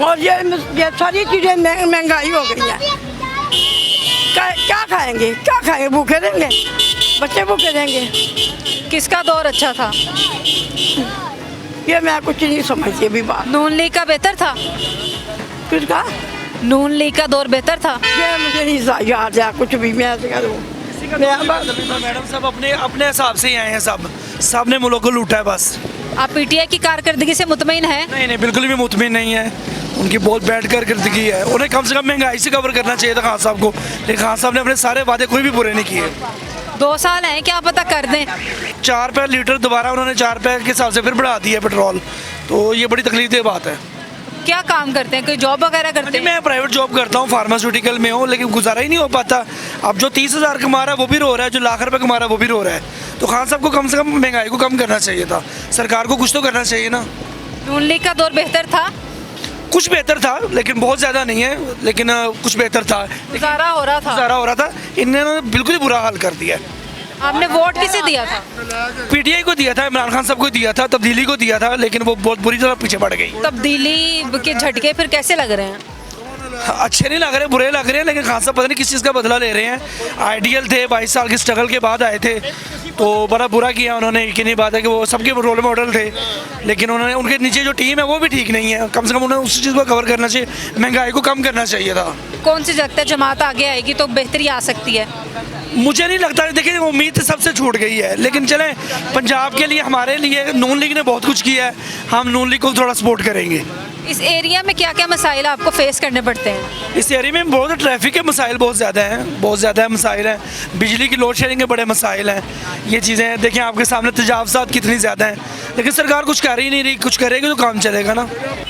और ये सारी चीज़ें महंगाई हो गई है। क्या खाएंगे, क्या खाएंगे? भूखे रहेंगे, बच्चे भूखे रहेंगे। किसका दौर अच्छा था? ये मैं कुछ नहीं समझती अभी बात। नून लीग का बेहतर था? किसका? नून लीग का दौर बेहतर था? ये मुझे नहीं याद है कुछ भी। मैं मैडम सब अपने हिसाब से ही आए हैं, सब ने मुल्क को लूटा है बस। आप पीटीआई की कारकर्दगी से मुतमईन है? नहीं, बिल्कुल भी मुतमईन नहीं है। उनकी बहुत बैड कारकर्दगी है। उन्हें कम से कम महंगाई से कवर करना चाहिए था खान साहब को, लेकिन खान साहब ने अपने सारे वादे कोई भी पूरे नहीं किए। 2 साल हैं, क्या पता कर दें। 4 रुपये लीटर दोबारा उन्होंने 4 रुपये के हिसाब से फिर बढ़ा दिया पेट्रोल, तो ये बड़ी तकलीफ बात है। क्या काम करते हैं? कोई जॉब वगैरह करते हैं? मैं प्राइवेट जॉब करता हूँ, फार्मास्यूटिकल में हूँ, लेकिन गुजारा ही नहीं हो पाता। अब जो 30,000 कमा रहा है वो भी रो रहा है, जो लाख रुपए कमा रहा है वो भी रो रहा है। तो खान साहब को कम से कम महंगाई को कम करना चाहिए था। सरकार को कुछ तो करना चाहिए ना। नून लीग का दौर बेहतर था? कुछ बेहतर था, लेकिन बहुत ज़्यादा नहीं है, लेकिन कुछ बेहतर था। गुजारा हो रहा था। इन्होंने बिल्कुल ही बुरा हाल कर दिया। आपने वोट किसे दिया था? पीटीआई को दिया था, इमरान खान साहब को दिया था, तब्दीली को दिया था, लेकिन वो बहुत बुरी तरह पीछे पड़ गई। तब्दीली के झटके फिर कैसे लग रहे हैं? अच्छे नहीं लग रहे, बुरे लग रहे हैं, लेकिन खान साहब पता नहीं किस चीज़ का बदला ले रहे हैं। आइडियल थे, 22 साल की स्ट्रगल के बाद आए थे, तो बड़ा बुरा किया उन्होंने। एक ही नहीं बात है कि वो सबके रोल मॉडल थे, लेकिन उन्होंने उनके नीचे जो टीम है वो भी ठीक नहीं है। कम से कम उन्हें उस चीज़ को कवर करना चाहिए, महंगाई को कम करना चाहिए था। कौन सी लगता है जमात आगे आएगी तो बेहतरी आ सकती है? मुझे नहीं लगता, देखिए उम्मीद सबसे छूट गई है, लेकिन चलें पंजाब के लिए हमारे लिए नून लीग ने बहुत कुछ किया है, हम नून लीग को थोड़ा सपोर्ट करेंगे। इस एरिया में क्या क्या मसाइल आपको फेस करने पड़ते हैं? इस एरिया में बहुत ट्रैफिक के मसाइल बहुत ज़्यादा हैं, बहुत ज़्यादा मसाइल हैं, बिजली की लोड शेडिंग के बड़े मसाइल हैं। ये चीज़ें देखें आपके सामने, तजावज़ात कितनी ज़्यादा हैं, लेकिन सरकार कुछ कर ही नहीं रही। कुछ करेगी तो काम चलेगा ना।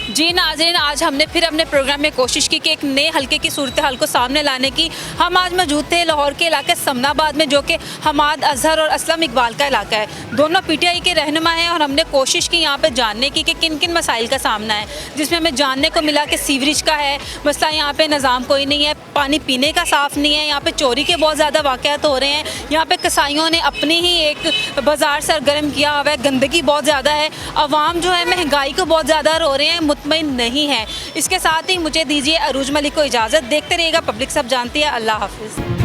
जी नाज़रीन, आज हमने फिर अपने प्रोग्राम में कोशिश की कि एक नए हल्के की सूरत हाल को सामने लाने की। हम आज मौजूद थे लाहौर के इलाके समनाबाद में, जो कि हमाद अजहर और असलम इकबाल का इलाका है। दोनों PTI के रहनुमा हैं और हमने कोशिश की यहाँ पे जानने की कि किन किन मसाइल का सामना है, जिसमें हमें जानने को मिला कि सीवरेज का है मसला, यहाँ पे निज़ाम कोई नहीं है, पानी पीने का साफ़ नहीं है, यहाँ पे चोरी के बहुत ज़्यादा वाक़यात हो रहे हैं, यहाँ पे कसाईयों ने अपनी ही एक बाज़ार सरगर्म किया हुआ है, गंदगी बहुत ज़्यादा है, अवाम जो है महंगाई को बहुत ज़्यादा रो रहे हैं, मुतमईन नहीं है। इसके साथ ही मुझे दीजिए अरूज मलिक को इजाज़त। देखते रहिएगा पब्लिक सब जानती है। अल्लाह हाफिज़।